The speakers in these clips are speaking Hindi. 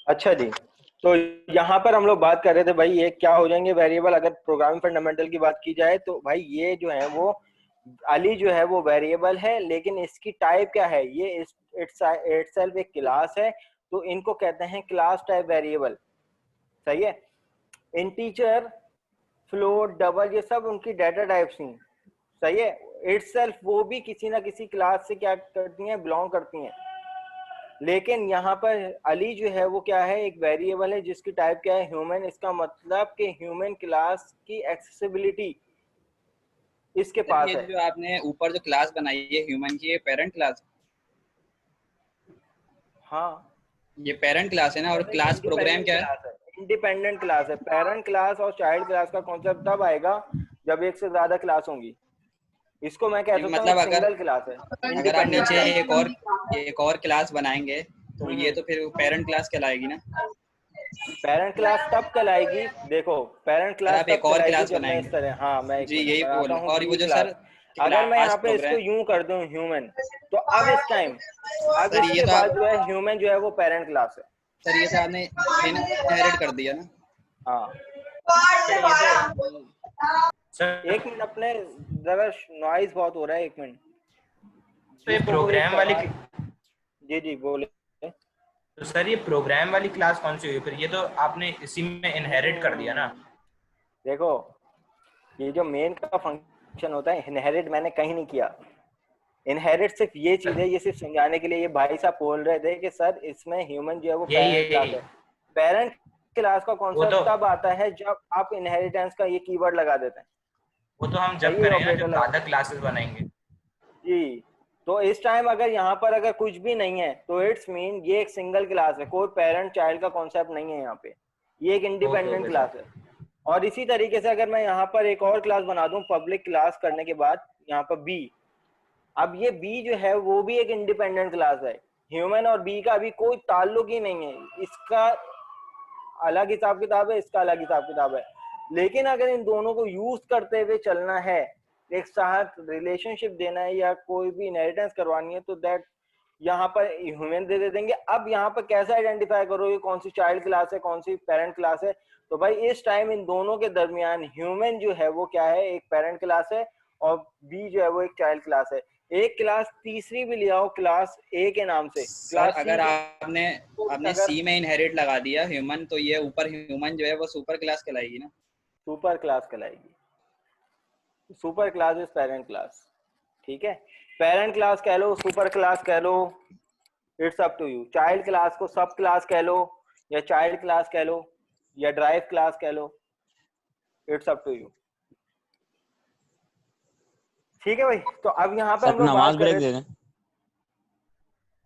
अच्छा जी। तो यहाँ पर हम लोग बात कर रहे थे भाई, ये क्या हो जाएंगे वेरिएबल। अगर प्रोग्रामिंग फंडामेंटल की बात की जाए तो भाई ये जो है वो अली जो है वो वेरिएबल है, लेकिन इसकी टाइप क्या है, ये इटसेल्फ एक क्लास है। तो इनको कहते हैं क्लास टाइप वेरिएबल। सही है। इंटीजर, फ्लोट, डबल, ये सब उनकी डाटा टाइप्स थी। सही है। इटसेल्फ वो भी किसी ना किसी क्लास से क्या करती हैं, बिलोंग करती हैं। लेकिन यहाँ पर अली जो है वो क्या है, एक वेरिएबल है जिसकी टाइप क्या है, ह्यूमन। इसका मतलब कि ह्यूमन क्लास की एक्सेसिबिलिटी इसके सर पास ये है। जो आपने ऊपर जो क्लास बनाई है ह्यूमन की, ये पेरेंट क्लास, हाँ, ये पेरेंट क्लास है ना, और क्लास प्रोग्राम इंडिपेंडेंट क्या है? क्लास है। इंडिपेंडेंट क्लास है। पेरेंट क्लास और चाइल्ड क्लास का कॉन्सेप्ट तब आएगा जब एक से ज्यादा क्लास होंगी। इसको मैं कह सकता हूँ मतलब एक अगर सिंगल क्लास है, अगर आप इंडिपेंडेंट नीचे क्लास। एक और क्लास बनाएंगे तो ये हम्म। तो फिर पेरेंट क्लास कहलाएगी ना। पेरेंट क्लास तब कहलाएगी, देखो पेरेंट सर क्लास आप तब एक और कहलाएगी क्लास जब मैं इस बनाएंगे। तरह, हाँ मैं एक जी मिनट यही बनाता बोल, हूँ और वो बी जो सर क्लास। अगर मैं क्लास यहाँ पे इसको प्रोग्राम। यूं कर दूं ह्यूमन, तो अब इस टाइम, अब सर ये इसके तो बाद आप जो है ह्यूमन जो है वो पेरेंट क्लास है। सर ये तो आपने इनहेरिट कर दिया ना। हाँ। सर ये तो एक सर मिनट, अपने जरा नॉइज बहुत हो रहा है, एक मिनट। तो ये जिसको कोई एक प्रोग्राम वाली, सवाल। जी जी बोले। तो सर ये प्रोग्राम वाली क्लास कौन सी हुई फिर? ये तो आपने इसी में इनहेरिट कर दिया ना। देखो, ये जो मेन का फंक्शन होता है, इनहेरिट मैंने कहीं नहीं किया। इनहेरिट सिर्फ ये चीज है, ये सिर्फ समझाने के लिए ये भाई साहब बोल रहे थे कि सर इसमें ह्यूमन जो है वो यही पेरेंट क्लास यही है। पेरेंट क्लास का वो तो कॉन्सेप्ट तब आता है जब आप इनहेरिटेंस का ये कीवर्ड लगा देते हैं। हम जब सही है, करेंगे ना, ऑपरेटर जब लगा। ज्यादा क्लासेस बनाएंगे। जी। तो इस टाइम अगर यहाँ पर अगर कुछ भी नहीं है तो इट्स मीन ये एक सिंगल क्लास है, कोई पेरेंट चाइल्ड का कॉन्सेप्ट नहीं है यहाँ पे। ये एक okay independent okay class sir. है। और इसी तरीके से अगर मैं यहाँ पर एक और क्लास बना दूं पब्लिक क्लास करने के बाद, यहाँ पर बी। अब ये बी जो है वो भी एक इंडिपेंडेंट क्लास है। ह्यूमन और बी का अभी कोई ताल्लुक ही नहीं है, इसका अलग हिसाब किताब है, इसका अलग हिसाब किताब है। लेकिन अगर इन दोनों को यूज करते हुए चलना है, एक साथ रिलेशनशिप देना है या कोई भी इनहेरिटेंस करवानी है, तो दैट यहाँ पर ह्यूमन दे देंगे। अब यहाँ पर कैसे आइडेंटिफाई करोगे कौन सी चाइल्ड क्लास है कौन सी पेरेंट क्लास है। तो भाई इस टाइम इन दोनों के दरमियान ह्यूमन जो है वो क्या है, एक पेरेंट क्लास है, और बी जो है वो एक चाइल्ड क्लास है। एक क्लास तीसरी भी ले आओ क्लास ए के नाम से, सर क्लास सी अगर के आपने आपने अगर सी में इनहेरिट लगा दिया ह्यूमन, तो ये ऊपर ह्यूमन जो है वो सुपर क्लास कहलाएगी ना। सुपर क्लास कहलाएगी। Super class is parent class. ठीक है। पेरेंट क्लास कह लो, सुपर क्लास कह लो, it's up to you. Child class को सब क्लास कह लो, या चाइल्ड क्लास कह लो, या ड्राइव क्लास कह लो, इट्स अप टू यू। ठीक है भाई। तो अब यहाँ पे सर हम लोग बात नमाज कर ब्रेक रहे दे थे। दें।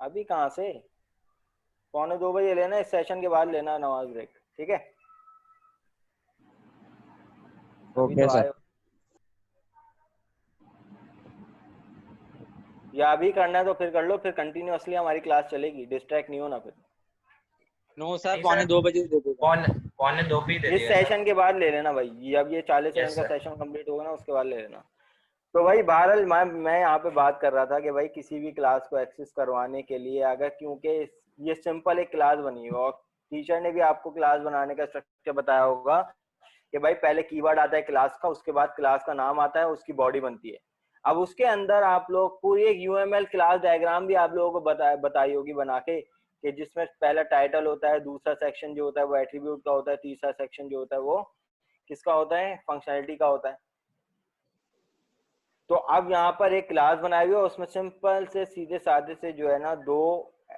अभी कहाँ से, 1:45 लेना, इस सेशन के बाद लेना नमाज ब्रेक। ठीक है। अभी तो ओके सर। आए, या अभी करना है तो फिर कर लो, फिर कंटिन्यूअसली हमारी क्लास चलेगी, डिस्ट्रैक्ट नहीं होना फिर। नो सर, नहीं पौने सर, 2 बजे दे देगा। पौने दो पे ही दे इस दिएगा सर। सेशन के बाद ले लेना भाई, ये अब ये 40 मिनट यस का सर। सेशन कंप्लीट होगा ना, उसके बाद ले लेना। तो भाई बहरहाल मैं यहाँ पे बात कर रहा था कि भाई किसी भी क्लास को एक्सेस करवाने के लिए, अगर क्योंकि ये सिंपल एक क्लास बनी है, और टीचर ने भी आपको क्लास बनाने का स्ट्रक्चर बताया होगा कि भाई पहले कीवर्ड आता है क्लास का, उसके बाद क्लास का नाम आता है, उसकी बॉडी बनती है। अब उसके अंदर आप लोग पूरी एक यूएमएल क्लास डायग्राम भी आप लोगों को बताई होगी बना के, कि जिसमें पहला टाइटल होता है, दूसरा सेक्शन जो होता है वो एट्रीब्यूट का होता है, तीसरा सेक्शन जो होता है वो किसका होता है, फंक्शनैलिटी का होता है। तो अब यहाँ पर एक क्लास बनाई हुई है, उसमें सिंपल से सीधे साधे से जो है ना दो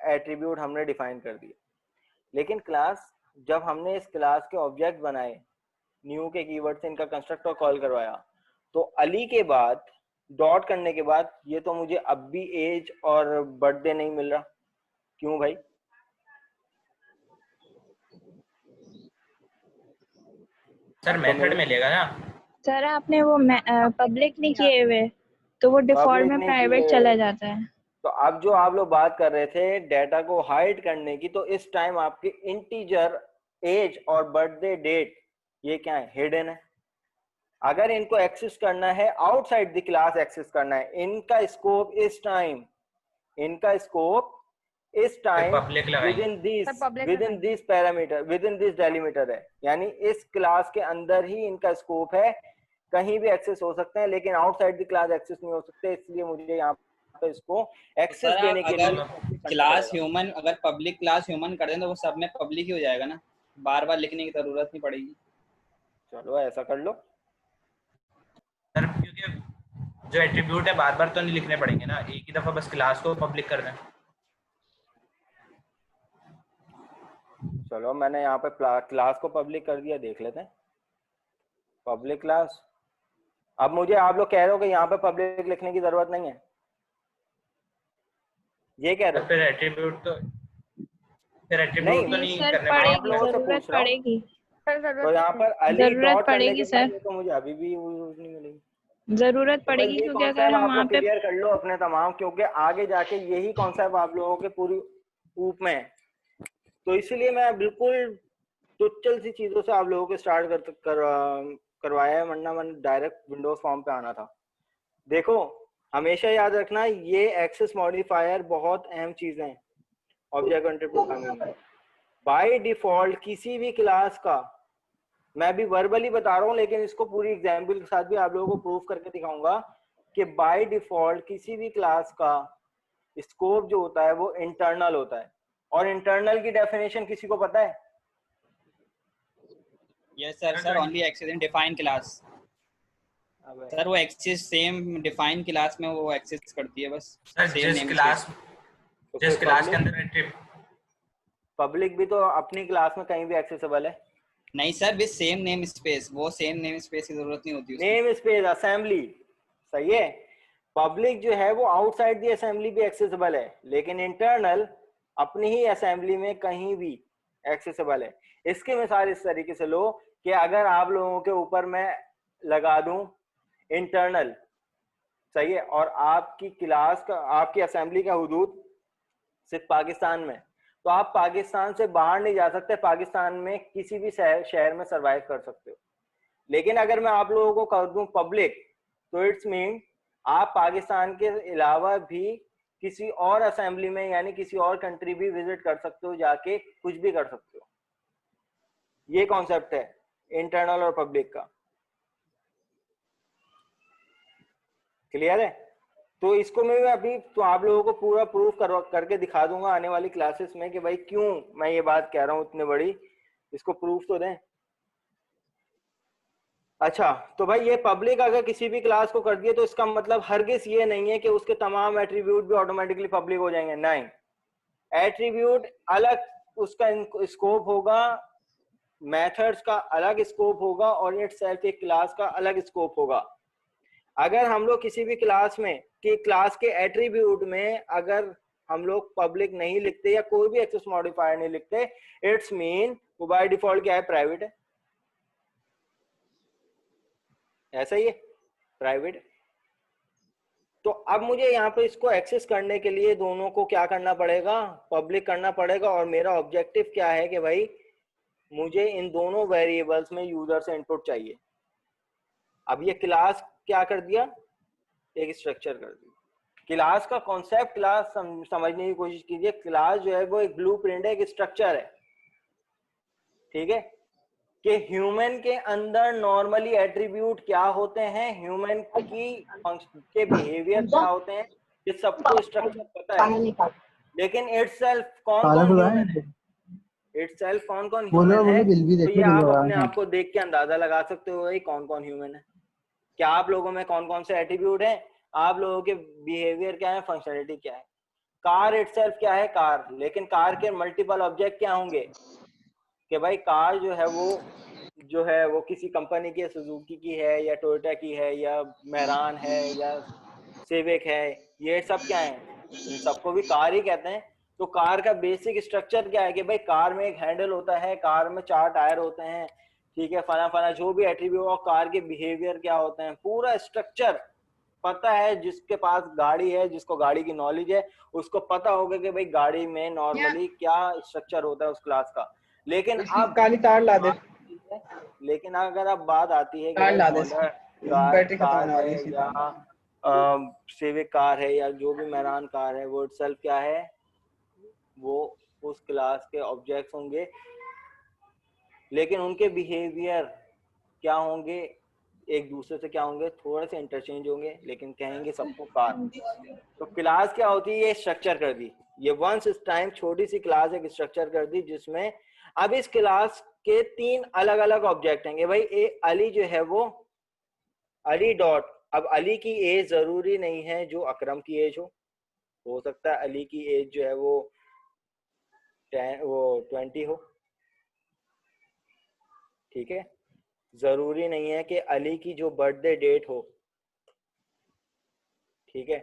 एट्रीब्यूट हमने डिफाइन कर दिए। लेकिन क्लास, जब हमने इस क्लास के ऑब्जेक्ट बनाए, न्यू के कीवर्ड से इनका कंस्ट्रक्टर कॉल करवाया, तो अली के बाद डॉट करने के बाद ये तो मुझे अब भी एज और बर्थडे नहीं मिल रहा। क्यों भाई? सर तो मेथड मेरे में लेगा ना। सर आपने वो पब्लिक नहीं किए हुए, तो वो डिफॉल्ट पब्लिक में नहीं प्राइवेट किए। चला जाता है। तो अब जो आप लोग बात कर रहे थे डेटा को हाइड करने की, तो इस टाइम आपके इंटीजर एज और बर्थडे डेट ये क्या है, हिडन है। अगर इनको एक्सेस करना है आउटसाइड द क्लास, एक्सेस करना है, इनका स्कोप इस टाइम, इनका स्कोप इस टाइम पब्लिक लगाएंगे। With in this parameter, with in this delimiter है, यानी इस क्लास के अंदर ही इनका स्कोप है, कहीं भी एक्सेस हो सकते हैं लेकिन आउटसाइड द क्लास एक्सेस नहीं हो सकते, इसलिए मुझे यहाँ पे इसको एक्सेस सर देने के अगर लिए क्लास ह्यूमन, अगर पब्लिक क्लास ह्यूमन कर दें तो वो सब में पब्लिक ही हो जाएगा ना, बार बार लिखने की जरूरत नहीं पड़ेगी। चलो ऐसा कर लो। सर क्योंकि जो एट्रीब्यूट है बार बार तो नहीं लिखने पड़ेंगे ना, एक ही दफा बस क्लास को पब्लिक कर दें। चलो मैंने यहाँ पे क्लास को पब्लिक कर दिया, देख लेते हैं पब्लिक क्लास। अब मुझे आप लोग कह रहे हो कि यहाँ पे पब्लिक लिखने की जरूरत नहीं है, ये कह रहे हो? फिर एट्रीब्यूट तो नहीं सर करने आप लोगों से जरूरत पूछ रहा हूँ। पड़ेगी। तो यहाँ पर अली जरूरत डॉट करने पड़ेगी के सर, बाद तो मुझे अभी भी यूज नहीं मिलेगी। जरूरत तो भाई पड़ेगी ये क्योंकि अगर कॉन्सेप्ट हम आप वहाँ लोग पे क्लियर कर लो अपने तमाम, क्योंकि आगे जाके यही कॉन्सेप्ट आप लोगों के पूरी ऊप में है। तो इसीलिए मैं बिल्कुल टुच्चल सी चीजों से आप लोगों को स्टार्ट करवाया है, वरना मैंने डायरेक्ट विंडोज फॉर्म पे आना था। देखो हमेशा याद रखना, ये एक्सेस मॉडिफायर बहुत अहम चीजें हैं ऑब्जेक्ट ओरिएंटेड प्रोग्रामिंग में। बाय डिफॉल्ट किसी भी क्लास का, मैं भी वर्बली बता रहा हूँ लेकिन इसको पूरी एग्जाम्पल के साथ भी आप लोगों को प्रूफ करके दिखाऊंगा कि बाय डिफॉल्ट किसी भी क्लास का स्कोप जो होता है वो इंटरनल होता है। और इंटरनल की डेफिनेशन किसी को पता है? Yes sir, sir only access in define class. Sir वो एक्सेस सेम डिफाइन क्लास में वो एक्सेस करती है बस, सेम नेम क्लास जिस क्लास के अंदर पब्लिक भी तो अपनी क्लास में कहीं भी एक्सेसिबल है। नहीं sir, with same name space, वो सेम नेम स्पेस की जरूरत नहीं होती उसमें। नेम स्पेस असेंबली सही है। पब्लिक जो है वो आउटसाइड दी असेंबली भी एक्सेसिबल है, लेकिन इंटरनल अपनी ही असेंबली में कहीं भी एक्सेसिबल है। इसकी मिसाल इस तरीके से लो कि अगर आप लोगों के ऊपर मैं लगा दूं इंटरनल, सही है, और आपकी क्लास का, आपकी असेंबली का हुदूद सिर्फ पाकिस्तान में, तो आप पाकिस्तान से बाहर नहीं जा सकते, पाकिस्तान में किसी भी शहर में सरवाइव कर सकते हो। लेकिन अगर मैं आप लोगों को कर दूं पब्लिक, तो इट्स मीन आप पाकिस्तान के अलावा भी किसी और असेंबली में यानी किसी और कंट्री भी विजिट कर सकते हो, जाके कुछ भी कर सकते हो। ये कॉन्सेप्ट है इंटरनल और पब्लिक का। क्लियर है? तो इसको मैं अभी तो आप लोगों को पूरा प्रूफ करके दिखा दूंगा आने वाली क्लासेस में कि भाई क्यों मैं ये बात कह रहा हूँ इतनी बड़ी, इसको प्रूफ तो दें। अच्छा, तो भाई ये पब्लिक अगर किसी भी क्लास को कर दिए तो इसका मतलब हरगिज ये नहीं है कि उसके तमाम एट्रीब्यूट भी ऑटोमेटिकली पब्लिक हो जाएंगे, नहीं। एट्रीब्यूट अलग उसका स्कोप होगा, मेथड्स का अलग स्कोप होगा, और इटसेल्फ एक क्लास का अलग स्कोप होगा। अगर हम लोग किसी भी क्लास में कि क्लास के एट्रीब्यूट में अगर हम लोग पब्लिक नहीं लिखते या कोई भी एक्सेस मॉडिफायर नहीं लिखते, इट्स मीन वो बाय डिफॉल्ट क्या है, प्राइवेट है। ऐसा ही है, प्राइवेट। तो अब मुझे यहाँ पे इसको एक्सेस करने के लिए दोनों को क्या करना पड़ेगा, पब्लिक करना पड़ेगा। और मेरा ऑब्जेक्टिव क्या है कि भाई मुझे इन दोनों वेरिएबल्स में यूजर से इनपुट चाहिए। अब ये क्लास क्या कर दिया, एक स्ट्रक्चर कर दिया। क्लास का कॉन्सेप्ट, क्लास समझने की कोशिश कीजिए। क्लास जो है वो एक ब्लूप्रिंट है, एक स्ट्रक्चर है, ठीक है। कि ह्यूमन के अंदर नॉर्मली एट्रीब्यूट क्या होते हैं, ह्यूमन की फंक्शन के बिहेवियर क्या होते हैं, ये सबको स्ट्रक्चर पता है। लेकिन इटसेल्फ कौन कौन ह्यूमन है, इटसेल्फ कौन कौन ह्यूमन है, तो ये आप अपने आप को देख के अंदाजा लगा सकते हो भाई कौन कौन ह्यूमन है। क्या आप लोगों में कौन कौन से एट्रीब्यूट हैं, आप लोगों के बिहेवियर क्या है, फंक्शनलिटी क्या है। कार इटसेल्फ क्या है, कार। लेकिन कार के मल्टीपल ऑब्जेक्ट क्या होंगे कि भाई कार जो है वो किसी कंपनी की, सुजुकी की है या टोयोटा की है या मेहरान है या सिविक है, ये सब क्या है, इन सबको भी कार ही कहते हैं। तो कार का बेसिक स्ट्रक्चर क्या है कि भाई कार में एक हैंडल होता है, कार में 4 टायर होते हैं, ठीक है, फला फला जो भी एट्रीब्यूट, और कार के बिहेवियर क्या होते हैं, पूरा स्ट्रक्चर पता है। जिसके पास गाड़ी है, जिसको गाड़ी की नॉलेज है, उसको पता होगा कि भाई गाड़ी में नॉर्मली क्या स्ट्रक्चर होता है उस क्लास का। लेकिन अब काली तार ला दे। लेकिन अगर अब बात आती है कि बैटरी खत्म कार होने वाली है या सिविक कार है या जो भी मेहरान कार है, वो इटसेल्फ क्या है, वो उस क्लास के ऑब्जेक्ट्स होंगे, लेकिन उनके बिहेवियर क्या होंगे, एक दूसरे से क्या होंगे, थोड़े से इंटरचेंज होंगे, लेकिन कहेंगे सबको कार। तो क्लास क्या होती है, ये स्ट्रक्चर कर दी, ये वंस इस टाइम छोटी सी क्लास एक स्ट्रक्चर कर दी, जिसमें अब इस क्लास के 3 अलग अलग ऑब्जेक्ट होंगे। भाई अली जो है वो अली डॉट, अब अली की एज जरूरी नहीं है जो अकरम की एज हो सकता है अली की एज जो है वो 20 हो, ठीक है। जरूरी नहीं है कि अली की जो बर्थडे डेट हो, ठीक है।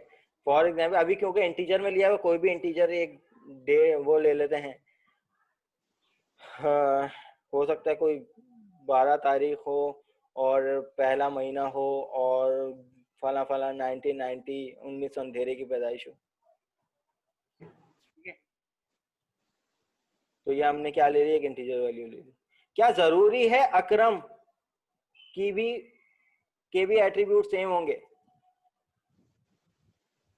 फॉर एग्जाम्पल अभी क्योंकि इंटीजर में लिया हुआ, कोई भी इंटीजर एक डे वो ले लेते हैं, हाँ, हो सकता है कोई 12 तारीख हो और पहला महीना हो और फला फला 1990 19 अंधेरे की पैदाइश हो, ठीक है। तो ये हमने क्या ले लिया, एक इंटीजर वैल्यू ले ली। क्या जरूरी है अकरम की भी के भी एट्रीब्यूट सेम होंगे?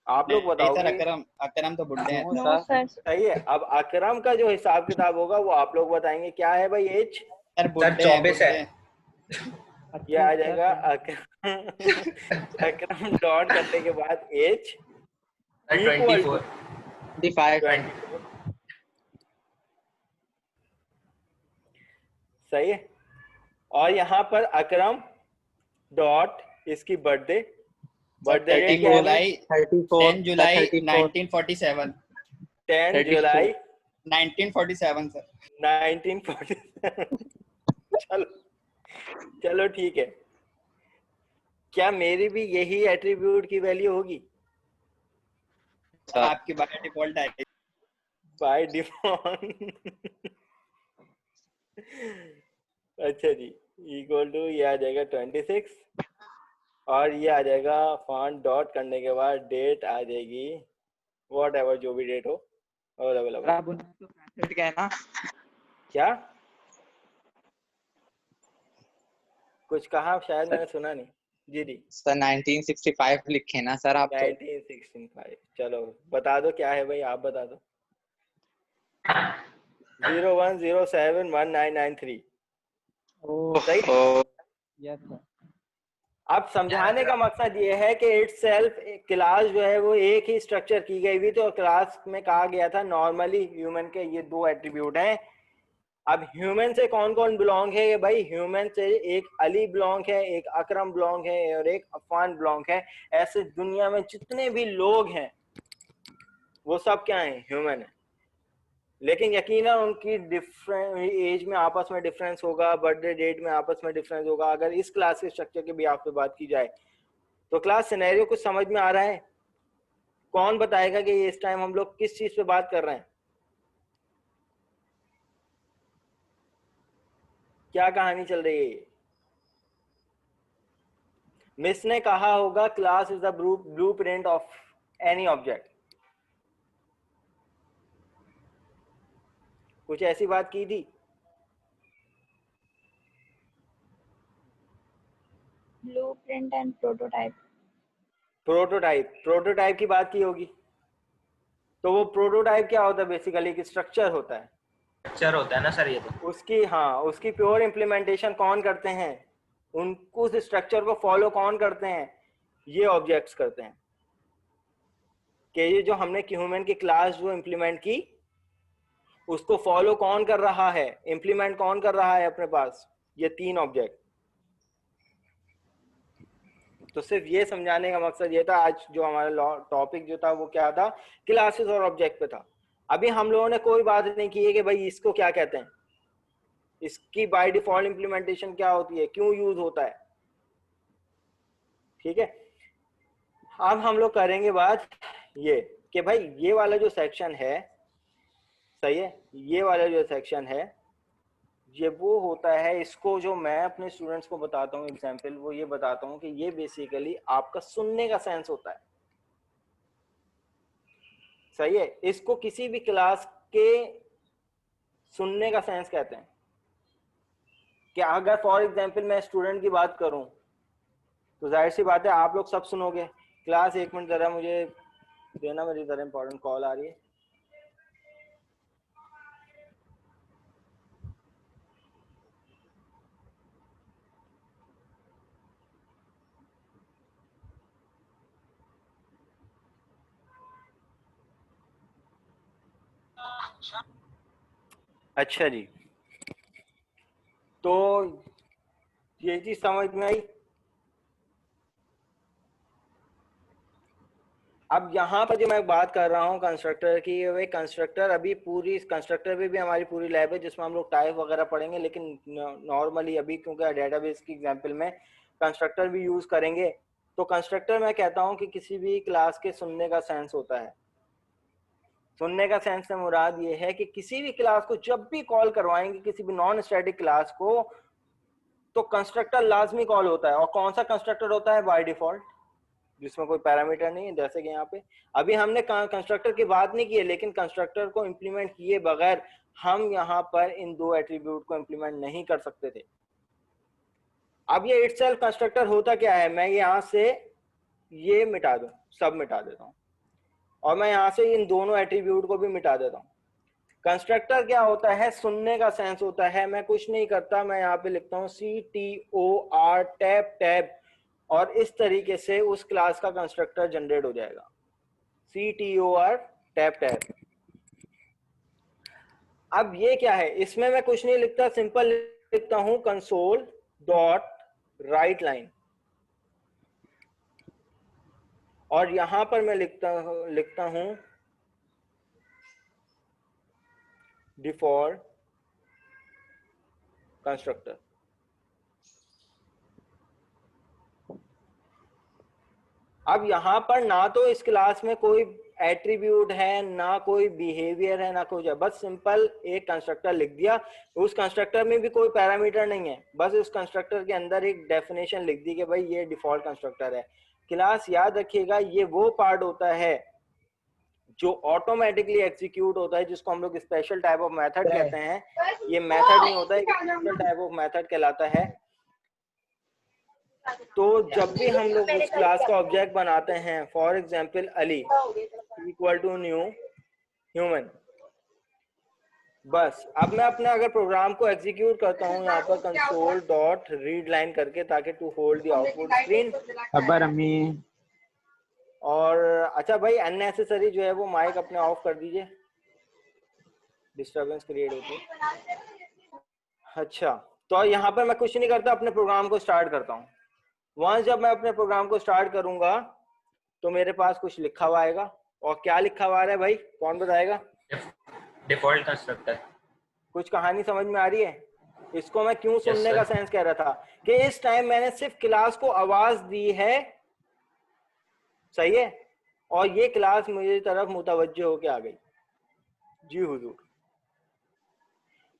आप लोग नहीं सर, बताओगे। अकरम तो बुड्ढे हैं। No sir. सही है। अब अकरम का जो हिसाब किताब होगा वो आप लोग बताएंगे। क्या है भाई एज? सर बुड्ढे हैं, 24 है। बुड्ढे। ये आ जाएगा अकरम डॉट करने के बाद एज इक्वल टू 25। सही है। और यहाँ पर अकरम डॉट इसकी बर्थडे डेट क्या है भाई? 10 जुलाई 1947। 10 जुलाई 1947 सर। 1947। चलो चलो ठीक है। क्या मेरी भी यही एट्रीब्यूट की वैल्यू होगी? आपकी बाय डिफॉल्ट आएगी। By default. अच्छा जी, इक्वल टू ये आ जाएगा 26 और ये आ जाएगा फॉन्ट डॉट करने के बाद डेट आ जाएगी वॉट एवर जो भी डेट हो अवेलेबल। क्या है ना, क्या कुछ कहा शायद मैंने सुना नहीं। जी जी सर 1965 लिखे ना सर आप तो। 1965। चलो बता दो क्या है भाई, आप बता दो। 01071993। सही है? Yes sir. अब समझाने का मकसद ये है कि इट्स सेल्फ क्लास जो है वो एक ही स्ट्रक्चर की गई हुई। तो क्लास में कहा गया था नॉर्मली ह्यूमन के ये 2 एट्रीब्यूट हैं। अब ह्यूमन से कौन कौन बिलोंग है भाई? ह्यूमन से एक अली बिलोंग है, एक अकरम बिलोंग है और एक अफान बिलोंग है। ऐसे दुनिया में जितने भी लोग हैं वो सब क्या है? ह्यूमन है। लेकिन यकीनन उनकी डिफरेंट एज में आपस में डिफरेंस होगा, बर्थडे डेट में आपस में डिफरेंस होगा। अगर इस क्लास के स्ट्रक्चर की भी आपसे बात की जाए तो क्लास सिनेरियो कुछ समझ में आ रहा है? कौन बताएगा कि इस टाइम हम लोग किस चीज पे बात कर रहे हैं? क्या कहानी चल रही है? मिस ने कहा होगा class is the blueprint of any object. कुछ ऐसी बात की थी? Blueprint and prototype. प्रोटोटाइप की बात की होगी। तो वो प्रोटोटाइप क्या होता है? बेसिकली एक स्ट्रक्चर होता है। स्ट्रक्चर होता है ना सर ये तो। उसकी हाँ उसकी प्योर इम्प्लीमेंटेशन कौन करते हैं? उस स्ट्रक्चर को फॉलो कौन करते हैं? ये ऑब्जेक्ट्स करते हैं। कि ये जो हमने ह्यूमन की क्लास जो इम्प्लीमेंट की उसको फॉलो कौन कर रहा है, इम्प्लीमेंट कौन कर रहा है अपने पास? ये 3 ऑब्जेक्ट। तो सिर्फ ये समझाने का मकसद ये था। आज जो हमारा टॉपिक जो था वो क्या था? क्लासेस और ऑब्जेक्ट पे था। अभी हम लोगों ने कोई बात नहीं की है कि भाई इसको क्या कहते हैं, इसकी बाय डिफॉल्ट इम्प्लीमेंटेशन क्या होती है, क्यों यूज होता है, ठीक है। अब हम लोग करेंगे बात ये कि भाई ये वाला जो सेक्शन है, सही है, ये वाला जो सेक्शन है ये वो होता है, इसको जो मैं अपने स्टूडेंट्स को बताता हूँ एग्जाम्पल, वो ये बताता हूँ कि ये बेसिकली आपका सुनने का सेंस होता है। सही है। इसको किसी भी क्लास के सुनने का सेंस कहते हैं। कि अगर फॉर एग्जाम्पल मैं स्टूडेंट की बात करूं तो जाहिर सी बात है आप लोग सब सुनोगे। क्लास 1 मिनट जरा मुझे देना, मेरी जरा इंपॉर्टेंट कॉल आ रही है। अच्छा जी, तो ये चीज समझ में आई। अब यहाँ पर जो मैं बात कर रहा हूँ कंस्ट्रक्टर की, वे कंस्ट्रक्टर अभी पूरी कंस्ट्रक्टर भी हमारी पूरी लैब है जिसमें हम लोग टाइप वगैरह पढ़ेंगे, लेकिन नॉर्मली अभी क्योंकि डेटाबेस की एग्जांपल में कंस्ट्रक्टर भी यूज करेंगे। तो कंस्ट्रक्टर मैं कहता हूँ कि किसी भी क्लास के सुनने का सेंस होता है। सुनने का सेंस से मुराद ये है कि किसी भी क्लास को जब भी कॉल करवाएंगे, किसी भी नॉन स्टैटिक क्लास को, तो कंस्ट्रक्टर लाजमी कॉल होता है। और कौन सा कंस्ट्रक्टर होता है? बाय डिफॉल्ट, जिसमें कोई पैरामीटर नहीं है। जैसे कि यहाँ पे अभी हमने कंस्ट्रक्टर की बात नहीं की है, लेकिन कंस्ट्रक्टर को इंप्लीमेंट किए बगैर हम यहाँ पर इन दो एट्रीब्यूट को इंप्लीमेंट नहीं कर सकते थे। अब ये इटसेल्फ कंस्ट्रक्टर होता क्या है, मैं यहाँ से ये मिटा दूं, सब मिटा देता हूँ, और मैं यहाँ से इन दोनों एट्रीब्यूट को भी मिटा देता हूँ। कंस्ट्रक्टर क्या होता है? सुनने का सेंस होता है। मैं कुछ नहीं करता, मैं यहाँ पे लिखता हूँ CTOR टैब टैब, और इस तरीके से उस क्लास का कंस्ट्रक्टर जनरेट हो जाएगा। CTOR tab tab. अब ये क्या है? इसमें मैं कुछ नहीं लिखता, सिंपल लिखता हूँ कंसोल डॉट राइट लाइन, और यहां पर मैं लिखता हूं डिफॉल्ट कंस्ट्रक्टर। अब यहां पर ना तो इस क्लास में कोई एट्रीब्यूट है, ना कोई बिहेवियर है, ना कुछ है, बस सिंपल एक कंस्ट्रक्टर लिख दिया। उस कंस्ट्रक्टर में भी कोई पैरामीटर नहीं है, बस उस कंस्ट्रक्टर के अंदर एक डेफिनेशन लिख दी कि भाई ये डिफॉल्ट कंस्ट्रक्टर है। क्लास, याद रखिएगा, ये वो पार्ट होता है जो ऑटोमेटिकली एग्जीक्यूट होता है, जिसको हम लोग स्पेशल टाइप ऑफ मेथड कहते हैं। ये मेथड नहीं होता है, स्पेशल टाइप ऑफ मेथड कहलाता है। तो जब भी हम लोग उस क्लास का ऑब्जेक्ट बनाते हैं, for example Ali equal to new human, बस अब मैं अपने अगर प्रोग्राम को एग्जीक्यूट करता हूँ यहाँ पर कंसोल डॉट रीड लाइन करके, ताकि to hold the output screen. अब्बर अम्मी। और अच्छा भाई, अननेसेसरी जो है वो माइक अपने ऑफ कर दीजिए, डिस्टरबेंस क्रिएट होती है। अच्छा, तो यहाँ पर मैं कुछ नहीं करता, अपने प्रोग्राम को स्टार्ट करता हूँ। वंस जब मैं अपने प्रोग्राम को स्टार्ट करूंगा तो मेरे पास कुछ लिखा हुआ आएगा। और क्या लिखा हुआ है भाई, कौन बताएगा? Default constructor. कुछ कहानी समझ में आ रही है? इसको मैं क्यों सुनने का सेंस कह रहा था कि इस टाइम मैंने सिर्फ क्लास को आवाज दी है, सही है, और ये क्लास मुझे तरफ मुतवज्जो होके आ गई। जी हुजूर।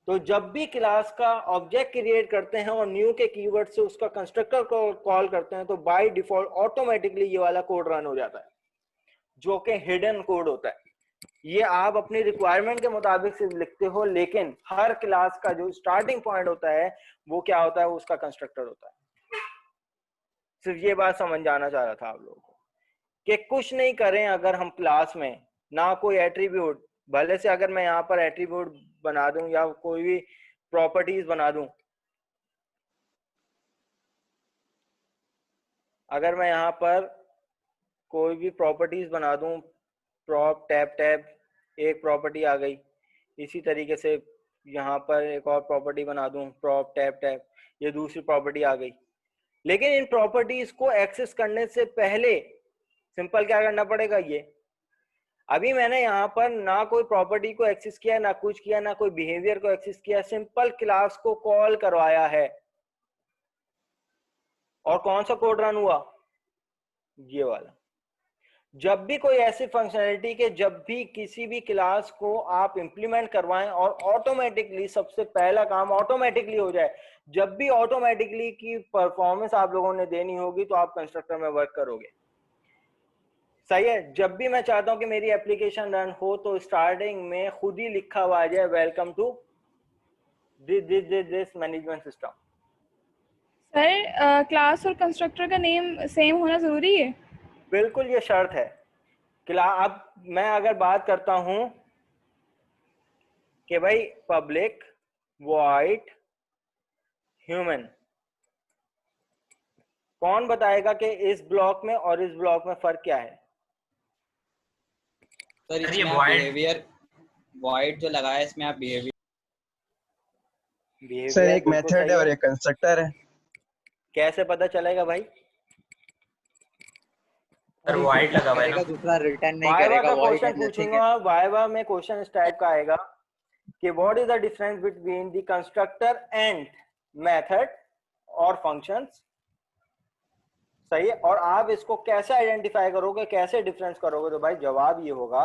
तो जब भी क्लास का ऑब्जेक्ट क्रिएट करते हैं और न्यू के कीवर्ड से उसका कंस्ट्रक्टर को कॉल करते हैं, तो बाय डिफॉल्ट ऑटोमेटिकली ये वाला कोड रन हो जाता है, जो कि हिडन कोड होता है। ये आप अपनी रिक्वायरमेंट के मुताबिक से लिखते हो, लेकिन हर क्लास का जो स्टार्टिंग पॉइंट होता है वो क्या होता है? वो उसका कंस्ट्रक्टर होता है। सिर्फ ये बात समझ जाना चाह रहा था आप लोगों को कि कुछ नहीं करें अगर हम क्लास में ना कोई एट्रीब्यूट, भले से अगर मैं यहाँ पर एट्रीब्यूट बना दूं या कोई भी प्रॉपर्टीज बना दूं, अगर मैं यहाँ पर कोई भी प्रॉपर्टीज बना दूं, प्रॉप टैब टैब एक प्रॉपर्टी आ गई, इसी तरीके से यहाँ पर एक और प्रॉपर्टी बना दूं, प्रॉप टैब टैब, ये दूसरी प्रॉपर्टी आ गई। लेकिन इन प्रॉपर्टीज को एक्सेस करने से पहले सिंपल क्या करना पड़ेगा? ये अभी मैंने यहाँ पर ना कोई प्रॉपर्टी को एक्सेस किया, ना कुछ किया, ना कोई बिहेवियर को एक्सेस किया, सिंपल क्लास को कॉल करवाया है। और कौन सा कोड रन हुआ? ये वाला। जब भी कोई ऐसी फंक्शनैलिटी के जब भी किसी भी क्लास को आप इंप्लीमेंट करवाएं और ऑटोमेटिकली सबसे पहला काम ऑटोमेटिकली हो जाए, जब भी ऑटोमेटिकली की परफॉर्मेंस आप लोगों ने देनी होगी तो आप कंस्ट्रक्टर में वर्क करोगे, सही है। जब भी मैं चाहता हूं कि मेरी एप्लीकेशन रन हो तो स्टार्टिंग में खुद ही लिखा हुआ आ जाए welcome to this management system. Sir class और कंस्ट्रक्टर का नेम सेम होना जरूरी है? बिल्कुल, ये शर्त है। अब मैं अगर बात करता हूं कि भाई पब्लिक वॉइड ह्यूमन, कौन बताएगा कि इस ब्लॉक में और इस ब्लॉक में फर्क क्या है? सर इसमें बिहेवियर void जो लगाया है इसमें आप behavior सर बिहेवियर एक मेथड है और एक कंस्ट्रक्टर है। कैसे पता चलेगा भाई? सर वाइड लगा हुआ है करेगा ना। दूसरा रिटर्न नहीं वाइवा करेगा, का वॉइड क्वेश्चन नथिंग है। पूछूंगा, वाइवा में क्वेश्चन इस टाइप का आएगा कि what is the difference between the constructor and method और फंक्शंस। सही है, और आप इसको कैसे आइडेंटिफाई करोगे, कैसे डिफरेंस करोगे? तो भाई जवाब ये होगा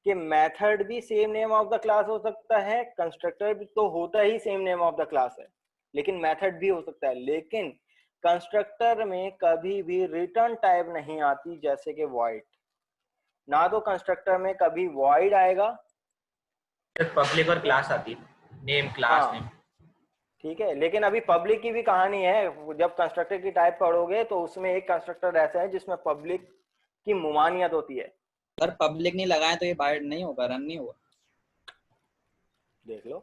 कि मेथड भी same name of the class हो सकता है, कंस्ट्रक्टर भी तो होता ही same name of the class है, लेकिन मेथड भी हो सकता है। लेकिन कंस्ट्रक्टर में कभी भी रिटर्न टाइप नहीं आती, जैसे कि वॉइड। ना तो कंस्ट्रक्टर में कभी वॉइड आएगा, सिर्फ पब्लिक और क्लास आती है, नेम क्लास नेम। ठीक है, लेकिन अभी पब्लिक की भी कहानी है। जब कंस्ट्रक्टर की टाइप पढ़ोगे तो उसमें एक कंस्ट्रक्टर ऐसा है जिसमें पब्लिक की मुमानियत होती है। अगर पब्लिक नहीं लगाए तो ये बाइट नहीं होगा, रन नहीं होगा। देख लो,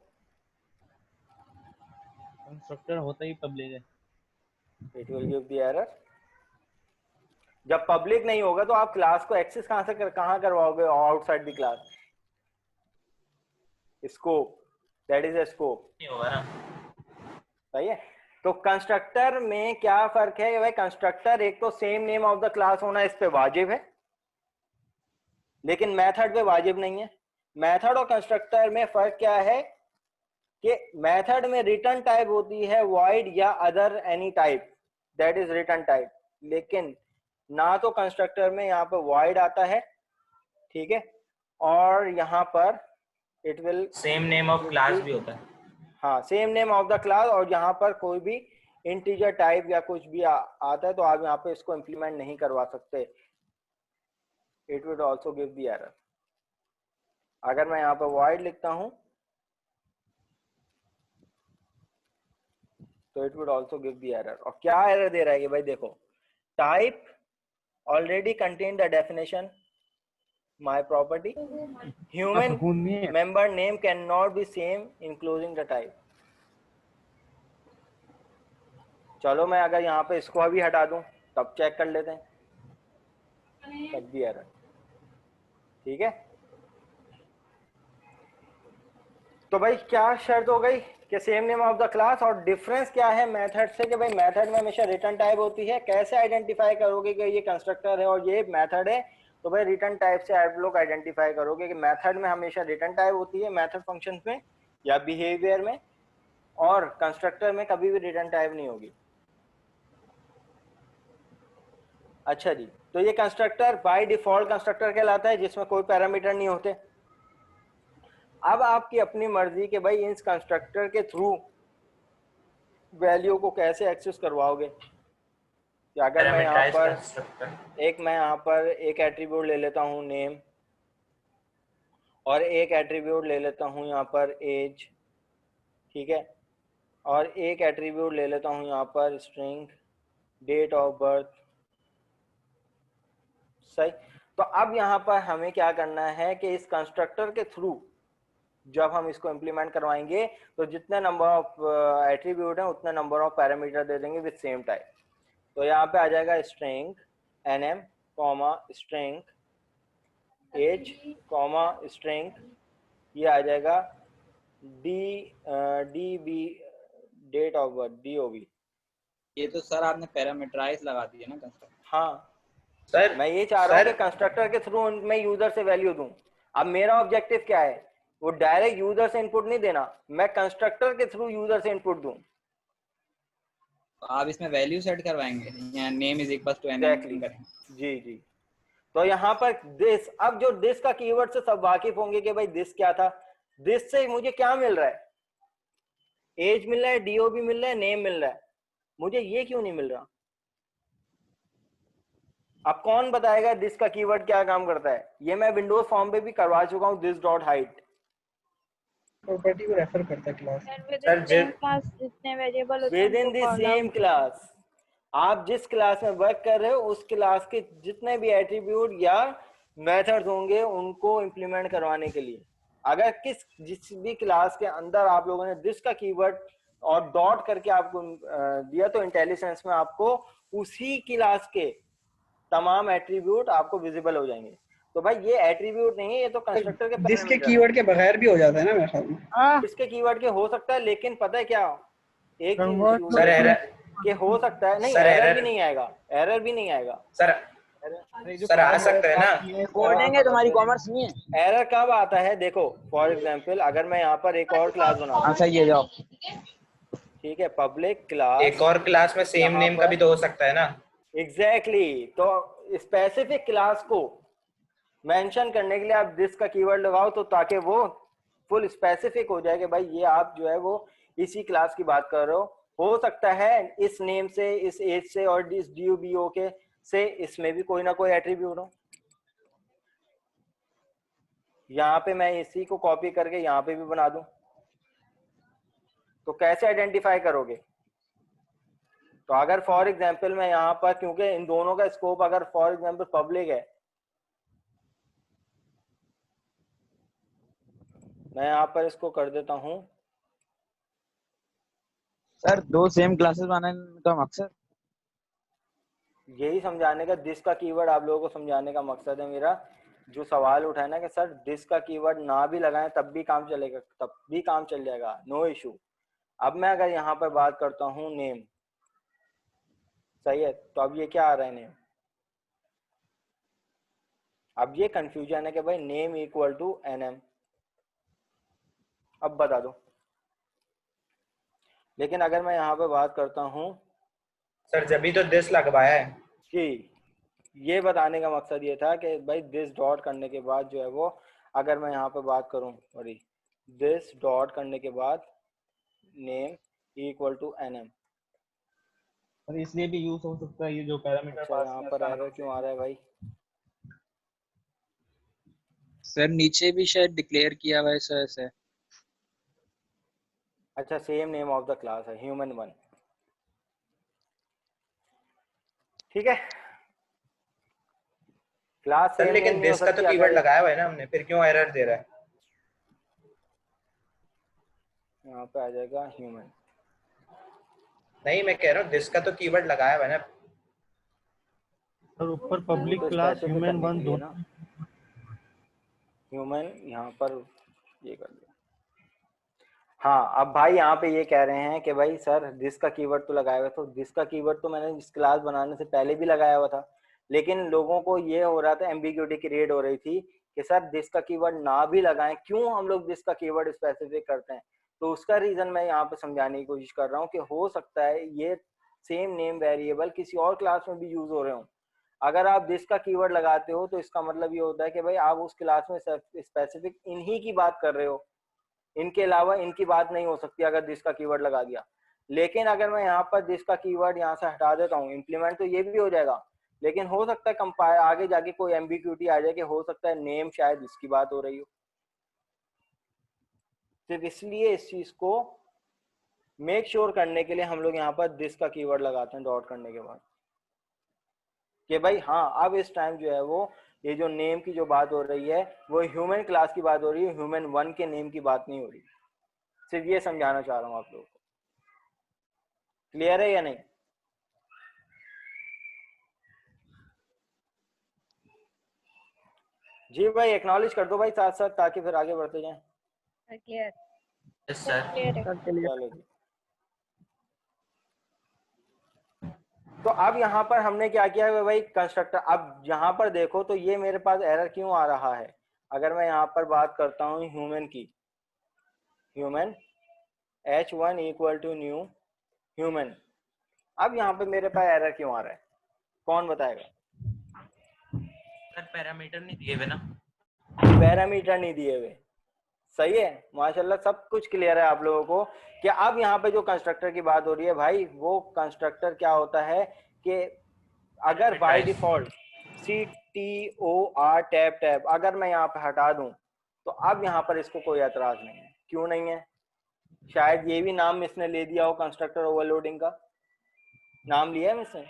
कंस्ट्रक्टर होता ही पब्लिक है। It will give the error. जब पब्लिक नहीं होगा तो आप क्लास को एक्सेस कहां करवाओगे? Outside the class. Scope, that is a scope, नहीं होगा ना। सही है। तो कंस्ट्रक्टर में क्या फर्क है भाई? कंस्ट्रक्टर एक तो same name of the class होना इस पे वाजिब है, लेकिन मेथड पे वाजिब नहीं है। मेथड और कंस्ट्रक्टर में फर्क क्या है कि मेथड में रिटर्न टाइप होती है वॉइड या other any type, that is return type. लेकिन ना तो कंस्ट्रक्टर में यहाँ पर वॉइड आता है, ठीक है, और यहाँ पर it will same name of class भी होता है। हाँ, same name of the class, और यहाँ पर कोई भी इंटीजर टाइप या कुछ भी आता है तो आप यहाँ पे इसको इंप्लीमेंट नहीं करवा सकते। It would also give the error. अगर मैं यहाँ पर वॉइड लिखता हूँ तो it would also give the error. और क्या एरर दे रहा है कि भाई देखो, type already contain the definition my property, human member name can not be same including the type. चलो मैं अगर यहाँ पे इसको अभी हटा दूं तब चेक कर लेते हैं, तब भी एरर। ठीक है, तो भाई क्या शर्त हो गई कि same name of the class. और डिफरेंस क्या है मेथड से कि भाई मेथड में हमेशा रिटर्न टाइप होती है। कैसे आइडेंटिफाई करोगे कि ये कंस्ट्रक्टर है और ये मेथड है? तो भाई रिटर्न टाइप से आप लोग आइडेंटिफाई करोगे कि मेथड में हमेशा रिटर्न टाइप होती है, मेथड फंक्शन में या बिहेवियर में, और कंस्ट्रक्टर में कभी भी रिटर्न टाइप नहीं होगी। अच्छा जी, तो ये कंस्ट्रक्टर बाय डिफॉल्ट कंस्ट्रक्टर कहलाता है जिसमें कोई पैरामीटर नहीं होते। अब आपकी अपनी मर्जी के भाई इस कंस्ट्रक्टर के थ्रू वैल्यू को कैसे एक्सेस करवाओगे। कि अगर मैं यहाँ पर एक एट्रीब्यूट ले लेता हूँ नेम, और एक एट्रीब्यूट ले लेता हूँ यहाँ पर एज, ठीक है, और एक एट्रीब्यूट ले लेता हूँ यहाँ पर स्ट्रिंग डेट ऑफ बर्थ। सही, तो अब यहाँ पर हमें क्या करना है कि इस कंस्ट्रक्टर के थ्रू जब हम इसको इम्प्लीमेंट करवाएंगे तो जितने नंबर ऑफ एट्रीब्यूट हैं उतने नंबर ऑफ पैरामीटर दे देंगे विद सेम टाइप। तो यहाँ पे आ जाएगा string nm comma string as comma string, ये आ जाएगा db date of birth dob। ये तो सर आपने पैरामीटराइज लगा दिया ना कंस्ट्रक्टर। हाँ सर मैं ये चाह रहा हूँ कि कंस्ट्रक्टर के थ्रू मैं यूजर से वैल्यू दूं। अब मेरा ऑब्जेक्टिव क्या है? वो डायरेक्ट यूजर से इनपुट नहीं देना, मैं कंस्ट्रक्टर के थ्रू यूजर से इनपुट दूं। तो आप इसमें वैल्यू सेट करवाएंगे या name is equal to exactly, जी जी। तो यहाँ पर दिस, अब जो दिस का कीवर्ड से सब वाकिफ होंगे कि भाई दिस क्या था। दिस से मुझे क्या मिल रहा है? एज मिल रहा है, डीओबी मिल रहा है, नेम मिल रहा है, मुझे ये क्यों नहीं मिल रहा? अब कौन बताएगा दिस का कीवर्ड क्या काम करता है? ये मैं विंडोज फॉर्म पे भी करवा चुका हूँ, दिस डॉट हाइट प्रॉपर्टी को रेफर करता है क्लास। क्लास जितने वेरिएबल होते हैं with in the same class. आप जिस क्लास में वर्क कर रहे हो उस क्लास के जितने भी एट्रीब्यूट या मेथड्स होंगे उनको इंप्लीमेंट करवाने के लिए, अगर जिस भी क्लास के अंदर आप लोगों ने दिस का कीवर्ड और डॉट करके आपको दिया तो इंटेलिजेंस में आपको उसी क्लास के तमाम एट्रीब्यूट आपको विजिबल हो जाएंगे। तो भाई ये एट्रीब्यूट नहीं है, ये तो कंस्ट्रक्टर के दिस के पैरामीटर कीवर्ड के बगैर भी हो जाता है ना मेरे ख्याल में। इसके कीवर्ड के हो सकता है, लेकिन पता है क्या एक चीज Convert issue सर है एरर कि हो सकता है नहीं, सर एरर एरर भी नहीं आएगा, एरर भी नहीं आएगा। सर सर आ सकता है ना। कोडिंग है तुम्हारी, कॉमर्स नहीं है। एरर कब आता है, देखो फॉर एग्जांपल अगर मैं यहाँ पर एक और क्लास बना दूं, सही है जाओ। ठीक है, पब्लिक क्लास, एक और क्लास में सेम यहाँ नेम का पर भी तो हो सकता है ना। एग्जैक्टली तो स्पेसिफिक क्लास को मेंशन करने के लिए आप दिस का कीवर्ड लगाओ, तो ताकि वो फुल स्पेसिफिक हो जाए कि भाई ये आप जो है वो इसी क्लास की बात कर रहे हो सकता है इस नेम से, इस एज से और इस DUBO के से इसमें भी कोई ना कोई एट्रीब्यूट हो। यहाँ पे मैं इसी को कॉपी करके यहाँ पे भी बना दूं, तो कैसे आइडेंटिफाई करोगे? तो अगर फॉर एग्जांपल मैं यहाँ पर, क्योंकि इन दोनों का स्कोप अगर फॉर एग्जांपल पब्लिक है, मैं यहाँ पर इसको कर देता हूँ, सर दो सेम क्लासेस बनाने का मकसद यही समझाने का, दिस का कीवर्ड आप लोगों को समझाने का मकसद है मेरा। जो सवाल उठाए ना कि सर दिस का कीवर्ड ना भी लगाएं तब भी काम चलेगा, तब भी काम चल जाएगा, नो इशू। अब मैं अगर यहाँ पर बात करता हूँ नेम, सही है, तो अब ये क्या आ रहा है नेम, अब ये कंफ्यूजन है कि भाई नेम इक्वल टू NM, अब बता दो। लेकिन अगर मैं यहाँ पे बात करता हूँ सर जब भी तो दिस लगवाया है कि ये बताने का मकसद ये था कि भाई दिस डॉट करने के बाद जो है वो, अगर मैं यहाँ पे बात करूँ सॉरी, दिस डॉट करने के बाद नेम इक्वल टू NM, और इसलिए भी यूज हो सकता है ये जो पैरामीटर अच्छा पास यहाँ किया पर था। एरर क्यों आ रहा है भाई? सर नीचे भी शायद डिक्लेयर किया हुआ है सर ऐसे। अच्छा same name of the class है human1, ठीक है, क्लास सर सेम नेम लेकिन नहीं हो दिस का सकती तो अगर कीवर्ड लगाया हुआ है ना हमने, फिर क्यों एरर दे रहा है? यहाँ पे आ जाएगा ह्यूमन। नहीं मैं कह रहा हूँ दिस का तो कीवर्ड लगाया हुआ है ना। और ऊपर पब्लिक तो क्लास specific ह्यूमन करने वन के लिए दोनों। ना, ह्यूमन यहाँ पर ये कर दिया। हाँ अब भाई यहाँ पे ये कह रहे हैं कि भाई सर दिस का कीवर्ड तो लगाया हुआ, तो दिस का कीवर्ड तो मैंने इस क्लास बनाने से पहले भी लगाया हुआ था, लेकिन लोगों को ये हो रहा था, एम्बिग्यूटी क्रिएट हो रही थी कि सर दिस का कीवर्ड ना भी लगाएं, क्यों हम लोग दिस का कीवर्ड स्पेसिफिक करते हैं। तो उसका रीजन मैं यहाँ पे समझाने की कोशिश कर रहा हूँ कि हो सकता है ये सेम नेम वेरिएबल किसी और क्लास में भी यूज हो रहे हो। अगर आप दिस का कीवर्ड लगाते हो तो इसका मतलब ये होता है कि भाई आप उस क्लास में स्पेसिफिक इन्हीं की बात कर रहे हो, इनके अलावा इनकी बात नहीं हो सकती अगर दिस का कीवर्ड लगा दिया। लेकिन अगर मैं यहाँ पर दिस का कीवर्ड यहाँ से हटा देता हूँ, इम्प्लीमेंट तो ये भी हो जाएगा, लेकिन हो सकता है कंपायर आगे जाके कोई एम्बिग्यूटी आ जाए कि हो सकता है नेम शायद इसकी बात हो रही हो। सिर्फ इसलिए इस चीज को मेक श्योर करने के लिए हम लोग यहाँ पर दिस का कीवर्ड लगाते हैं डॉट करने के बाद, कि भाई हाँ अब इस टाइम जो है वो ये जो नेम की जो बात हो रही है वो ह्यूमन क्लास की बात हो रही है, human1 के नेम की बात नहीं हो रही। सिर्फ ये समझाना चाह रहा हूँ आप लोगों को। क्लियर है या नहीं? जी भाई एक्नॉलेज कर दो भाई साथ साथ, ताकि फिर आगे बढ़ते जाएं। Clear yes sir. क्लियर है। चलो जी। तो अब यहाँ पर हमने क्या किया है भाई, कंस्ट्रक्टर। अब यहाँ पर देखो तो ये मेरे पास एरर क्यों आ रहा है, अगर मैं यहाँ पर बात करता हूँ ह्यूमन की, human h1 equal to new human, अब यहाँ पे मेरे पास एरर क्यों आ रहा है, कौन बताएगा? सर पैरामीटर नहीं दिए हुए ना। पैरामीटर नहीं दिए हुए, सही है, माशाल्लाह सब कुछ क्लियर है आप लोगों को। कि अब यहाँ पे जो कंस्ट्रक्टर की बात हो रही है भाई, वो कंस्ट्रक्टर क्या होता है कि अगर by default CTOR tab tab अगर मैं यहाँ पे हटा दूं तो अब यहाँ पर इसको कोई एतराज नहीं है। क्यों नहीं है? शायद ये भी नाम इसने ले दिया हो, कंस्ट्रक्टर ओवरलोडिंग का नाम लिया है इसने।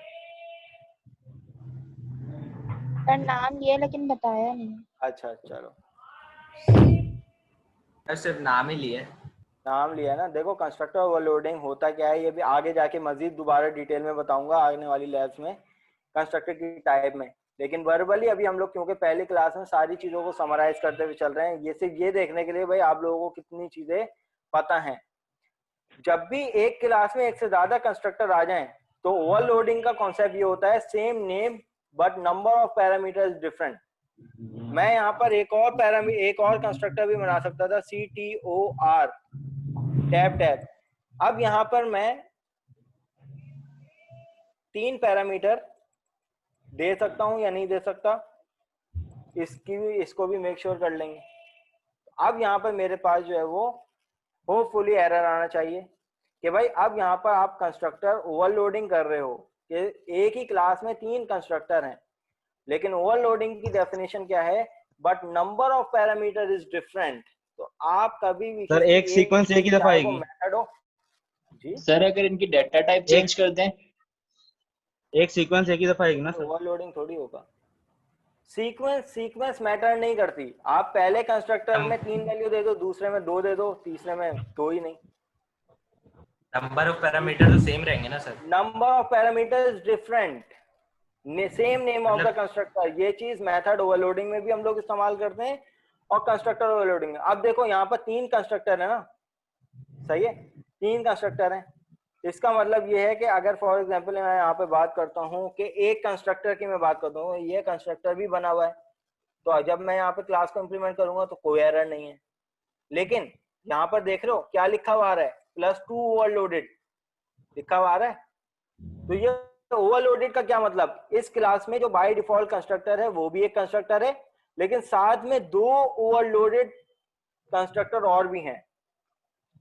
सर नाम लिया लेकिन बताया नहीं। अच्छा चलो, सिर्फ नाम ही लिए। नाम लिया ना। देखो कंस्ट्रक्टर ओवरलोडिंग होता क्या है, ये भी आगे जाके मजीद दोबारा डिटेल में बताऊंगा आने वाली लैब्स में कंस्ट्रक्टर की टाइप में। लेकिन वर्बली अभी हम लोग क्योंकि पहली क्लास में सारी चीजों को समराइज करते हुए चल रहे हैं, ये सिर्फ ये देखने के लिए भाई आप लोगों को कितनी चीजें पता हैं। जब भी एक क्लास में एक से ज्यादा कंस्ट्रक्टर आ जाएं तो ओवरलोडिंग का कॉन्सेप्ट ये होता है same name but number of parameter is different. मैं यहाँ पर एक और कंस्ट्रक्टर भी बना सकता था, CTOR टैब। अब यहाँ पर मैं 3 पैरामीटर दे सकता हूं या नहीं दे सकता, इसको भी मेक श्योर कर लेंगे। अब यहाँ पर मेरे पास जो है वो होपफुली एरर आना चाहिए कि भाई अब यहाँ पर आप कंस्ट्रक्टर ओवरलोडिंग कर रहे हो कि एक ही क्लास में 3 कंस्ट्रक्टर हैं, लेकिन ओवरलोडिंग की डेफिनेशन क्या है, but number of parameter is different. तो आप कभी भी सर एक सीक्वेंस एक ही दफा आएगी मेथड हो जी सर अगर इनकी डाटा टाइप चेंज कर दें, एक सीक्वेंस एक ही दफा आएगी ना सर। ओवरलोडिंग थोड़ी होगा। सीक्वेंस मैटर नहीं करती। आप पहले कंस्ट्रक्टर में 3 वैल्यू दे दो, दूसरे में 2 दे दो, तीसरे में 2 ही नहीं। नंबर ऑफ पैरामीटर तो सेम रहेंगे ना sir. Number of parameter is different, same name of the constructor. ये चीज मेथड ओवरलोडिंग में भी हम लोग इस्तेमाल करते हैं और कंस्ट्रक्टर ओवरलोडिंग में। अब देखो यहाँ पर 3 कंस्ट्रक्टर है ना, सही है, 3 कंस्ट्रक्टर हैं। इसका मतलब ये है कि अगर फॉर एग्जांपल मैं यहाँ पे बात करता हूँ कि एक कंस्ट्रक्टर की मैं बात करता हूँ, ये कंस्ट्रक्टर भी बना हुआ है, तो जब मैं यहाँ पे क्लास को इम्प्लीमेंट करूंगा तो कोई एरर नहीं है। लेकिन यहाँ पर देख रहे हो क्या लिखा हुआ आ रहा है, +2 ओवरलोडेड लिखा हुआ आ रहा है। तो ये ओवरलोडेड का क्या मतलब, इस क्लास में जो बाय डिफॉल्ट कंस्ट्रक्टर है वो भी एक कंस्ट्रक्टर है, लेकिन साथ में 2 ओवरलोडेड कंस्ट्रक्टर और भी हैं।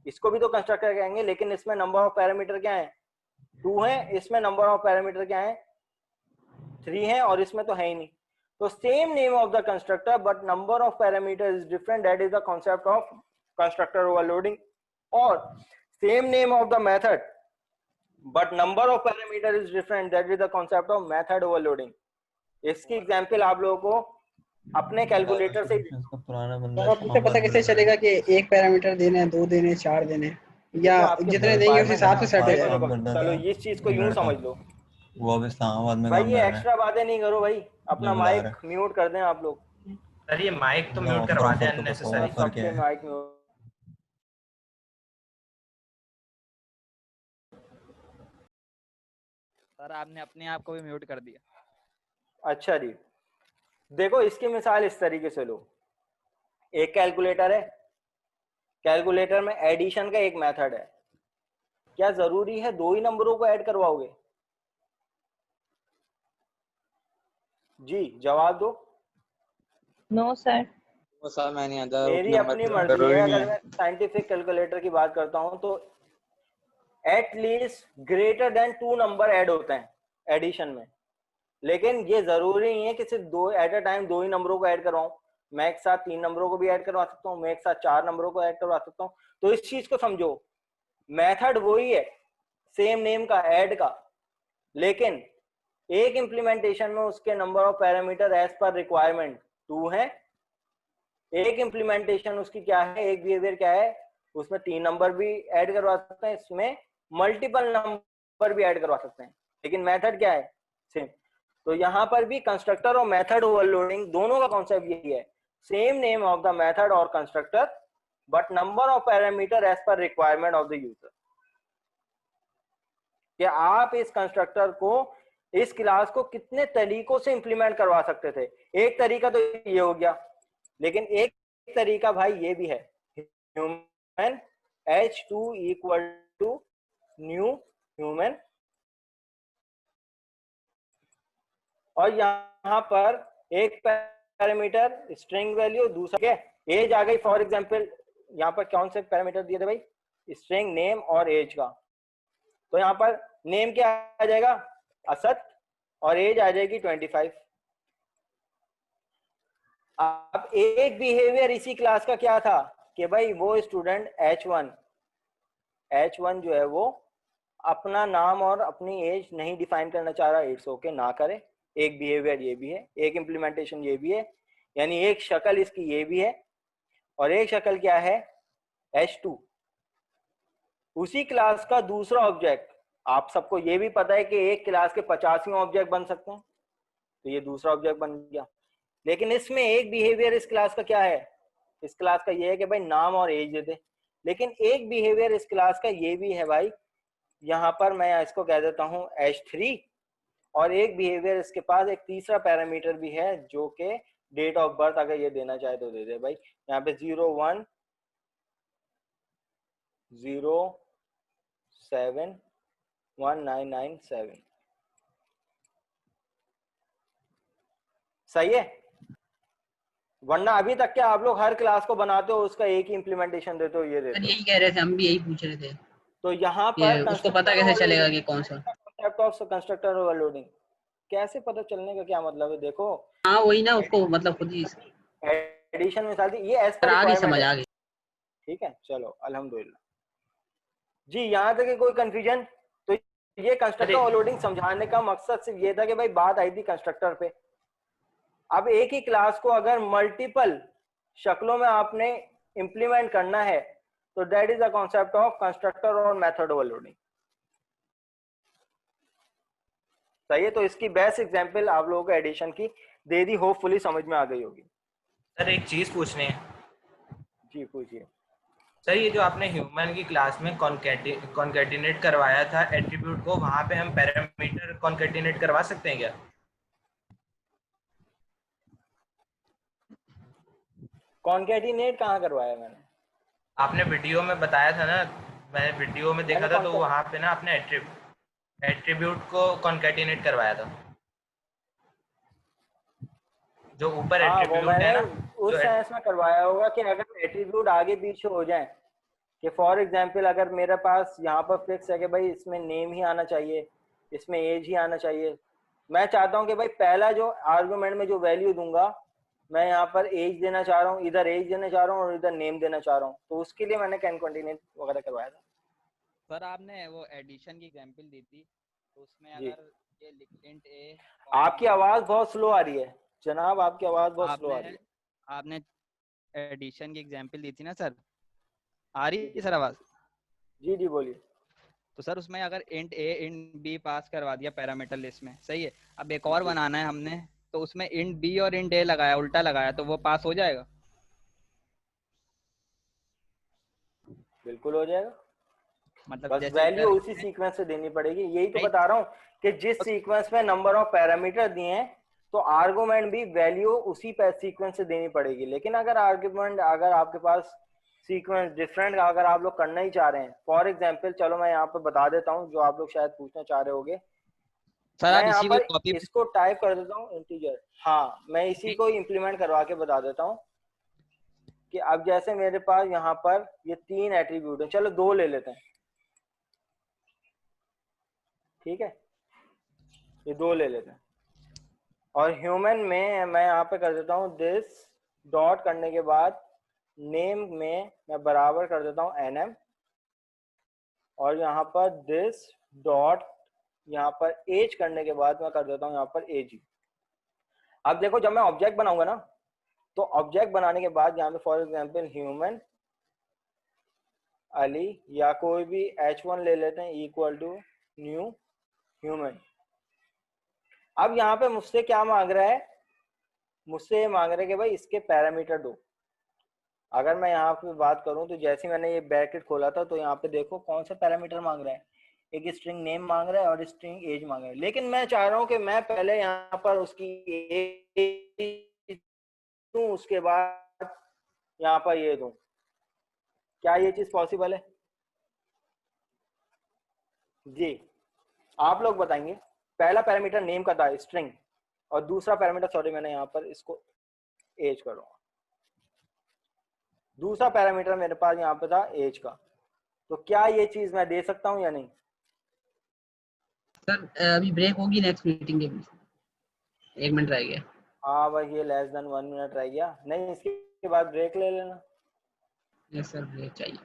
इसको भी तो कंस्ट्रक्टर कहेंगे, लेकिन इसमें नंबर ऑफ पैरामीटर क्या है, 2 है, इसमें नंबर ऑफ पैरामीटर क्या है, 3 है, और इसमें तो है ही नहीं। तो same name of the constructor but number of parameter is different, that is the concept of constructor overloading. और same name of the method but number of parameter is different, that is the concept of method overloading. इसकी एग्जांपल आप लोगों को अपने कैलकुलेटर से आपको पता कैसे चलेगा कि एक पैरामीटर देना है, 2 देने, 4 देने, या जितने देंगे उस हिसाब से सेट है। चलो इस चीज को यूं समझ लो, वो अब इस्लामाबाद में भाई ये एक्स्ट्रा बातें नहीं करो भाई, अपना माइक म्यूट कर दें आप लोग। सर ये माइक तो म्यूट करवा दें अननेसेसरी। सबके माइक म्यूट। सर आपने अपने आप को भी म्यूट कर दिया। अच्छा जी, देखो इसकी मिसाल इस तरीके से लो, एक कैलकुलेटर है, कैलकुलेटर में एडिशन का एक मेथड है, क्या जरूरी है 2 ही नंबरों को ऐड करवाओगे? जी जवाब दो। No sir. सर मैं नहीं आता, मेरी अपनी मर्जी है। अगर मैं साइंटिफिक कैलकुलेटर की बात करता हूं तो at least greater than 2 number add होते हैं एडिशन में, लेकिन ये जरूरी नहीं है कि सिर्फ 2 एट अ टाइम 2 ही नंबरों को ऐड करवाऊं। मैं एक साथ 3 नंबरों को भी ऐड करवा सकता हूँ, मैं एक साथ 4 नंबरों को ऐड करवा सकता हूँ। तो इस चीज को समझो, मेथड वही है सेम नेम का, ऐड का, लेकिन एक इम्प्लीमेंटेशन में उसके number of parameter as per requirement 2 है, एक इम्प्लीमेंटेशन उसकी क्या है, एक बिहेवियर क्या है, उसमें 3 नंबर भी ऐड करवा सकते हैं, इसमें मल्टीपल नंबर भी ऐड करवा सकते हैं, लेकिन मेथड क्या है, सेम। तो यहाँ पर भी कंस्ट्रक्टर और मेथड ओवरलोडिंग दोनों का कॉन्सेप्ट यही है, same name of the method और constructor but number of parameter as per requirement of the user. कि आप इस कंस्ट्रक्टर को, इस क्लास को कितने तरीकों से इंप्लीमेंट करवा सकते थे। एक तरीका तो ये हो गया, लेकिन एक तरीका भाई ये भी है, human h2 equal to new human, और यहाँ पर एक पैरामीटर स्ट्रिंग वैल्यू, दूसरा क्या एज आ गई। फॉर एग्जांपल यहाँ पर कौन से पैरामीटर दिए थे भाई, स्ट्रिंग नेम और एज का। तो यहाँ पर नेम क्या आ जाएगा, असद, और एज आ जाएगी 25। अब एक बिहेवियर इसी क्लास का क्या था कि भाई वो स्टूडेंट H1 जो है वो अपना नाम और अपनी एज नहीं डिफाइन करना चाह रहा, इट्स ओके, ना करे। एक बिहेवियर ये भी है, एक इम्प्लीमेंटेशन ये भी है, यानी एक शक्ल इसकी ये भी है, और एक शक्ल क्या है, H2। उसी क्लास का दूसरा ऑब्जेक्ट, आप सबको ये भी पता है कि एक क्लास के 85 ऑब्जेक्ट बन सकते हैं, तो ये दूसरा ऑब्जेक्ट बन गया। लेकिन इसमें एक बिहेवियर इस क्लास का क्या है, इस क्लास का ये है कि भाई नाम और एज दे दे। लेकिन एक बिहेवियर इस क्लास का ये भी है भाई, यहाँ पर मैं इसको कह देता हूँ h3, और एक बिहेवियर इसके पास एक तीसरा पैरामीटर भी है जो कि डेट ऑफ बर्थ अगर ये देना चाहे तो दे दे भाई। यहाँ पे 01071997 सही है। वरना अभी तक क्या आप लोग हर क्लास को बनाते हो उसका एक ही इम्प्लीमेंटेशन देते हो, ये देते हो। यही कह रहे थे, हम भी यही पूछ रहे थे तो यहाँ कि पर उसको पता कैसे चलेगा कि कौन सा कॉन्सेप्ट ऑफ कंस्ट्रक्टर ओवरलोडिंग कैसे पता चलने का क्या मतलब है, देखो हाँ वही ना, उसको मतलब खुद ही एडिशन में साथ ये एज पर आ गई, रिक्वायरमेंट समझ है। आ गई। ठीक है, चलो अल्हम्दुलिल्लाह जी। यहाँ तक कोई कंफ्यूजन? तो ये कंस्ट्रक्टर ओवरलोडिंग समझाने का मकसद सिर्फ ये था कि भाई बात आई थी कंस्ट्रक्टर पे। अब एक ही क्लास को अगर मल्टीपल शक्लों में आपने इंप्लीमेंट करना है तो that is the concept of constructor और मेथड ओवरलोडिंग। सही है, तो इसकी बेस्ट एग्जांपल आप लोगों को एडिशन की दे दी, होपफुली समझ में आ गई होगी। सर एक चीज पूछनी है। जी पूछिए। सर ये जो आपने ह्यूमन की क्लास में कॉन्केटिनेट करवाया था एट्रीब्यूट को, वहां पे हम पैरामीटर कॉन्केटिनेट करवा सकते हैं क्या? कॉन्केटिनेट कहाँ करवाया मैंने? आपने वीडियो में बताया था ना, मैंने वीडियो में देखा था, तो वहां पे ना आपने एट्रीब्यूट को कॉन्केटिनेट करवाया था, जो ऊपर एट्रीब्यूट है ना, उस सेंस में करवाया होगा कि अगर एट्रीब्यूट आगे पीछे हो जाए, कि फॉर एग्जांपल अगर मेरे पास यहाँ पर फिक्स है कि भाई इसमें नेम ही आना चाहिए, इसमें एज ही आना चाहिए, मैं चाहता हूँ कि भाई पहला जो आर्गुमेंट में जो वैल्यू दूंगा मैं यहाँ पर एज देना चाह रहा हूँ, इधर एज देना चाह रहा हूँ और इधर नेम देना चाह रहा हूँ, तो उसके लिए मैंने कैन कॉन्टिनेट वगैरह करवाया था। सर आपने वो एडिशन की एग्जांपल दी थी, तो उसमें अगर ये इंट ए, आपकी आवाज बहुत स्लो आ रही है जनाब, आपकी आवाज बहुत स्लो आ रही है। आपने एडिशन की एग्जांपल दी थी ना सर, आ रही है सर आवाज? जी जी बोलिए। तो सर उसमें अगर इंट ए इंट बी पास करवा दिया पैरामीटर लिस्ट में, सही है, अब एक और बनाना है हमने, तो उसमें इंट बी और इंट ए लगाया, उल्टा लगाया, तो वो पास हो जाएगा? बिल्कुल हो जाएगा, मतलब बस वैल्यू उसी सीक्वेंस से देनी पड़ेगी। यही तो बता रहा हूँ कि जिस सीक्वेंस में नंबर ऑफ पैरामीटर दिए हैं तो आर्गुमेंट भी वैल्यू उसी सीक्वेंस से देनी पड़ेगी। लेकिन अगर आर्गुमेंट अगर आपके पास सीक्वेंस डिफरेंट अगर आप लोग करना ही चाह रहे हैं, फॉर एग्जांपल चलो मैं यहाँ पे बता देता हूँ जो आप लोग शायद पूछना चाह रहे होगे। मैं यहाँ पर इसको टाइप कर देता हूँ इंटीजर, हाँ मैं इसी को इम्प्लीमेंट करवा के बता देता हूँ कि अब जैसे मेरे पास यहाँ पर ये 3 एट्रीब्यूट है, चलो 2 ले लेते हैं, ठीक है ये 2 ले लेते हैं। और ह्यूमन में मैं यहाँ पे कर देता हूँ दिस डॉट करने के बाद नेम में मैं बराबर कर देता हूँ nm, और यहाँ पर दिस डॉट यहाँ पर एज करने के बाद मैं कर देता हूँ यहाँ पर एज। अब देखो जब मैं ऑब्जेक्ट बनाऊंगा ना, तो ऑब्जेक्ट बनाने के बाद यहाँ पे फॉर एग्जांपल ह्यूमन अली या कोई भी h1 ले लेते हैं इक्वल टू न्यू ह्यूमन। अब यहाँ पे मुझसे क्या मांग रहा है, मुझसे ये मांग रहा है कि भाई इसके पैरामीटर दो। अगर मैं यहाँ पे बात करूँ तो जैसे मैंने ये ब्रैकेट खोला था तो यहाँ पे देखो कौन सा पैरामीटर मांग रहा है, एक स्ट्रिंग नेम मांग रहा है और स्ट्रिंग एज मांग रहा है। लेकिन मैं चाह रहा हूँ कि मैं पहले यहाँ पर उसकी एज दूं, उसके बाद यहाँ पर ये दूं। क्या ये चीज पॉसिबल है? जी आप लोग बताएंगे। पहला पैरामीटर नेम का था स्ट्रिंग, और दूसरा पैरामीटर सॉरी मैंने यहाँ पर इसको एज करूंगा, दूसरा पैरामीटर मेरे पास यहाँ पे था एज का। तो क्या ये चीज मैं दे सकता हूँ या नहीं? सर अभी ब्रेक होगी नेक्स्ट मीटिंग के बीच, 1 मिनट रह गया। हाँ भाई ये लेस देन 1 मिनट रह गया, नहीं इसके बाद ब्रेक ले लेना। यस सर ब्रेक चाहिए।